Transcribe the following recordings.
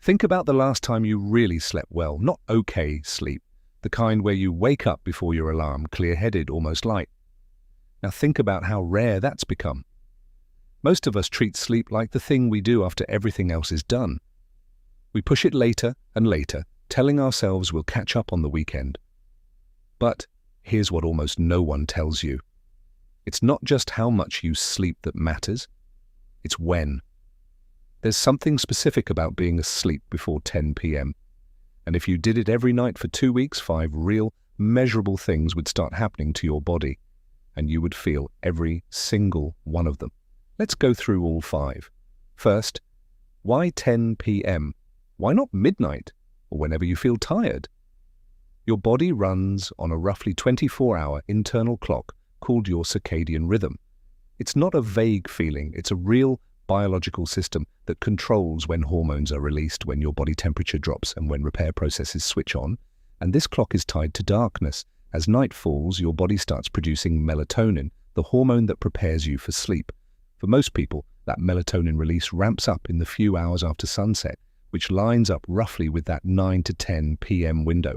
Think about the last time you really slept well, not okay sleep, the kind where you wake up before your alarm, clear-headed, almost light. Now think about how rare that's become. Most of us treat sleep like the thing we do after everything else is done. We push it later and later, telling ourselves we'll catch up on the weekend. But here's what almost no one tells you. It's not just how much you sleep that matters, it's when. There's something specific about being asleep before 10 p.m. And if you did it every night for 2 weeks, 5 real, measurable things would start happening to your body, and you would feel every single one of them. Let's go through all 5. First, why 10 p.m.? Why not midnight, or whenever you feel tired? Your body runs on a roughly 24-hour internal clock called your circadian rhythm. It's not a vague feeling, it's a real biological system that controls when hormones are released, when your body temperature drops, and when repair processes switch on. And this clock is tied to darkness. As night falls, your body starts producing melatonin, the hormone that prepares you for sleep. For most people, that melatonin release ramps up in the few hours after sunset, which lines up roughly with that 9 to 10 p.m. window.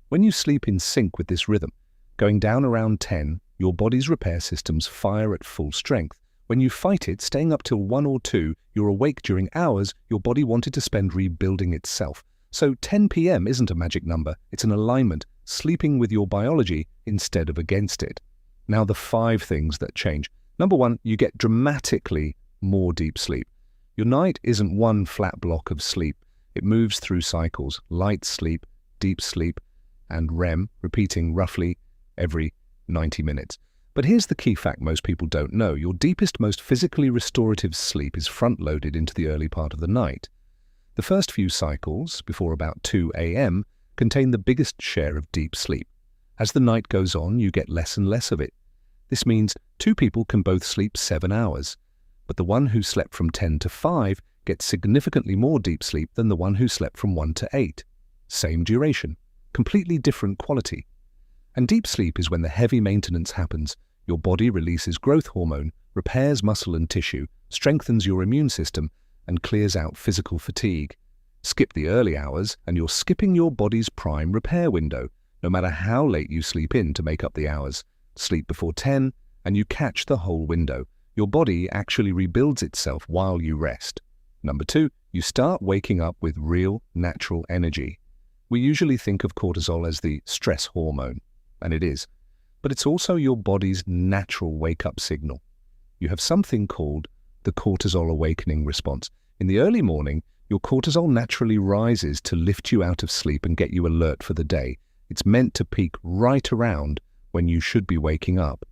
When you sleep in sync with this rhythm, going down around 10, your body's repair systems fire at full strength. When you fight it, staying up till 1 or 2, you're awake during hours your body wanted to spend rebuilding itself. So 10 p.m. isn't a magic number, it's an alignment, sleeping with your biology instead of against it. Now the 5 things that change. Number 1, you get dramatically more deep sleep. Your night isn't one flat block of sleep. It moves through cycles, light sleep, deep sleep, and REM, repeating roughly every 90 minutes. But here's the key fact most people don't know. Your deepest, most physically restorative sleep is front-loaded into the early part of the night. The first few cycles, before about 2 a.m., contain the biggest share of deep sleep. As the night goes on, you get less and less of it. This means 2 people can both sleep 7 hours, but the one who slept from 10 to 5 gets significantly more deep sleep than the one who slept from 1 to 8. Same duration, completely different quality. And deep sleep is when the heavy maintenance happens. Your body releases growth hormone, repairs muscle and tissue, strengthens your immune system, and clears out physical fatigue. Skip the early hours, and you're skipping your body's prime repair window, no matter how late you sleep in to make up the hours. Sleep before 10, and you catch the whole window. Your body actually rebuilds itself while you rest. Number 2, you start waking up with real, natural energy. We usually think of cortisol as the stress hormone, and it is. But it's also your body's natural wake-up signal. You have something called the cortisol awakening response. In the early morning, your cortisol naturally rises to lift you out of sleep and get you alert for the day. It's meant to peak right around when you should be waking up.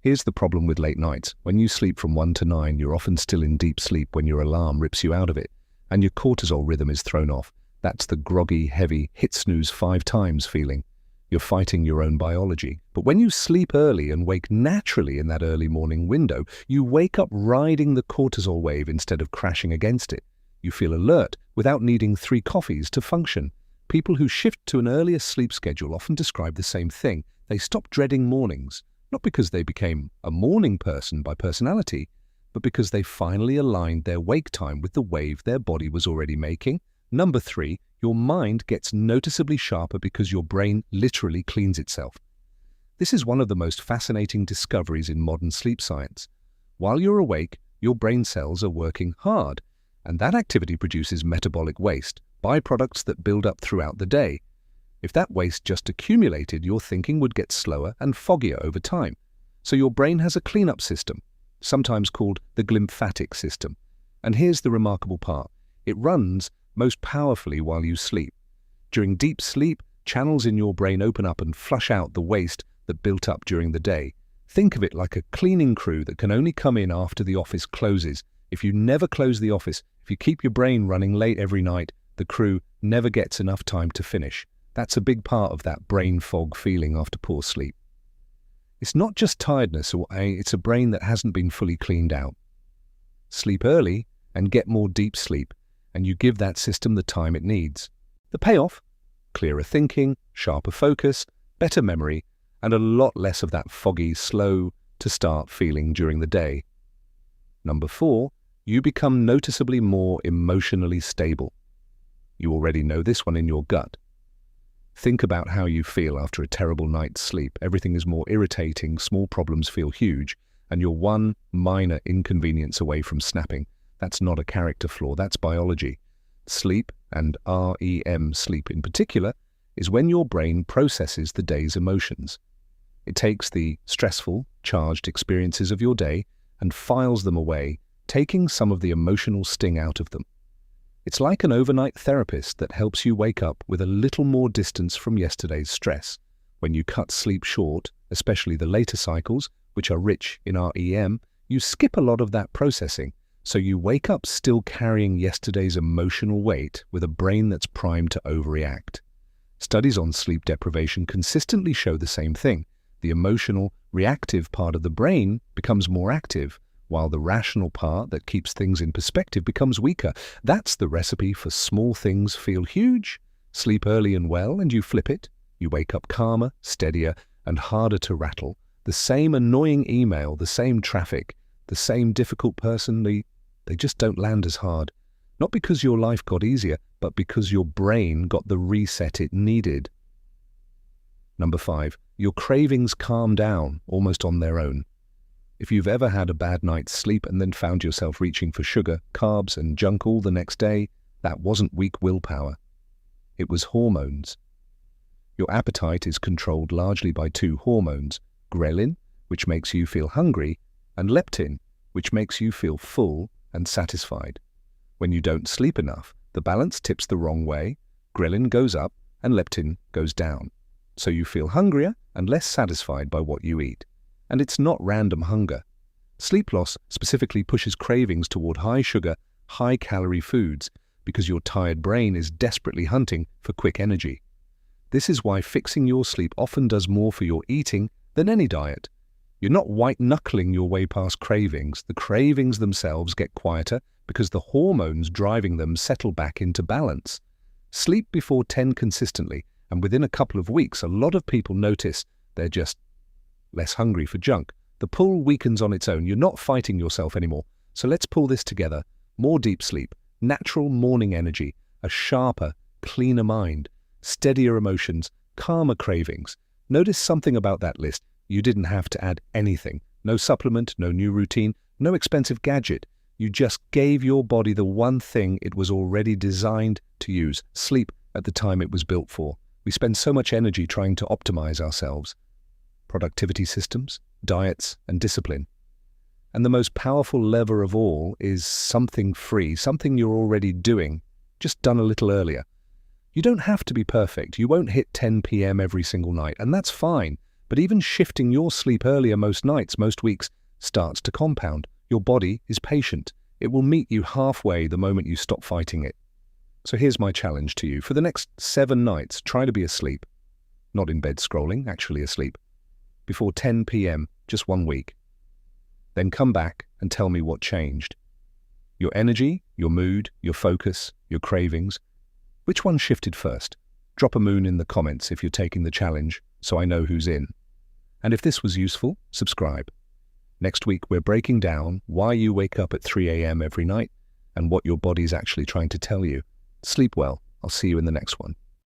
Here's the problem with late nights. When you sleep from 1 to 9, you're often still in deep sleep when your alarm rips you out of it, and your cortisol rhythm is thrown off. That's the groggy, heavy, hit snooze 5 times feeling. You're fighting your own biology. But when you sleep early and wake naturally in that early morning window, you wake up riding the cortisol wave instead of crashing against it. You feel alert without needing 3 coffees to function. People who shift to an earlier sleep schedule often describe the same thing. They stop dreading mornings, not because they became a morning person by personality, but because they finally aligned their wake time with the wave their body was already making. Number 3, your mind gets noticeably sharper because your brain literally cleans itself. This is one of the most fascinating discoveries in modern sleep science. While you're awake, your brain cells are working hard, and that activity produces metabolic waste, byproducts that build up throughout the day. If that waste just accumulated, your thinking would get slower and foggier over time. So your brain has a cleanup system, sometimes called the glymphatic system. And here's the remarkable part. It runs most powerfully while you sleep. During deep sleep, channels in your brain open up and flush out the waste that built up during the day. Think of it like a cleaning crew that can only come in after the office closes. If you never close the office, if you keep your brain running late every night, the crew never gets enough time to finish. That's a big part of that brain fog feeling after poor sleep. It's not just tiredness, it's a brain that hasn't been fully cleaned out. Sleep early and get more deep sleep, and you give that system the time it needs. The payoff? Clearer thinking, sharper focus, better memory, and a lot less of that foggy, slow-to-start feeling during the day. Number 4, you become noticeably more emotionally stable. You already know this one in your gut. Think about how you feel after a terrible night's sleep. Everything is more irritating, small problems feel huge, and you're one minor inconvenience away from snapping. That's not a character flaw, that's biology. Sleep, and REM sleep in particular, is when your brain processes the day's emotions. It takes the stressful, charged experiences of your day and files them away, taking some of the emotional sting out of them. It's like an overnight therapist that helps you wake up with a little more distance from yesterday's stress. When you cut sleep short, especially the later cycles, which are rich in REM, you skip a lot of that processing, so you wake up still carrying yesterday's emotional weight with a brain that's primed to overreact. Studies on sleep deprivation consistently show the same thing. The emotional, reactive part of the brain becomes more active, while the rational part that keeps things in perspective becomes weaker. That's the recipe for small things feel huge. Sleep early and well, and you flip it. You wake up calmer, steadier, and harder to rattle. The same annoying email, the same traffic, the same difficult person, they just don't land as hard. Not because your life got easier, but because your brain got the reset it needed. Number 5, your cravings calm down almost on their own. If you've ever had a bad night's sleep and then found yourself reaching for sugar, carbs, and junk all the next day, that wasn't weak willpower. It was hormones. Your appetite is controlled largely by 2 hormones, ghrelin, which makes you feel hungry, and leptin, which makes you feel full and satisfied. When you don't sleep enough, the balance tips the wrong way, ghrelin goes up and leptin goes down. So you feel hungrier and less satisfied by what you eat. And it's not random hunger. Sleep loss specifically pushes cravings toward high-sugar, high-calorie foods because your tired brain is desperately hunting for quick energy. This is why fixing your sleep often does more for your eating than any diet. You're not white-knuckling your way past cravings. The cravings themselves get quieter because the hormones driving them settle back into balance. Sleep before 10 consistently, and within a couple of weeks, a lot of people notice they're just less hungry for junk. The pull weakens on its own. You're not fighting yourself anymore. So let's pull this together. More deep sleep, natural morning energy, a sharper, cleaner mind, steadier emotions, calmer cravings. Notice something about that list. You didn't have to add anything. No supplement, no new routine, no expensive gadget. You just gave your body the one thing it was already designed to use, sleep, at the time it was built for. We spend so much energy trying to optimize ourselves. Productivity systems, diets, and discipline. And the most powerful lever of all is something free, something you're already doing, just done a little earlier. You don't have to be perfect. You won't hit 10 p.m. every single night, and that's fine. But even shifting your sleep earlier most nights, most weeks, starts to compound. Your body is patient. It will meet you halfway the moment you stop fighting it. So here's my challenge to you. For the next 7 nights, try to be asleep. Not in bed scrolling, actually asleep. Before 10 p.m., just 1 week. Then come back and tell me what changed. Your energy, your mood, your focus, your cravings. Which one shifted first? Drop a moon in the comments if you're taking the challenge, so I know who's in. And if this was useful, subscribe. Next week, we're breaking down why you wake up at 3 a.m. every night and what your body's actually trying to tell you. Sleep well. I'll see you in the next one.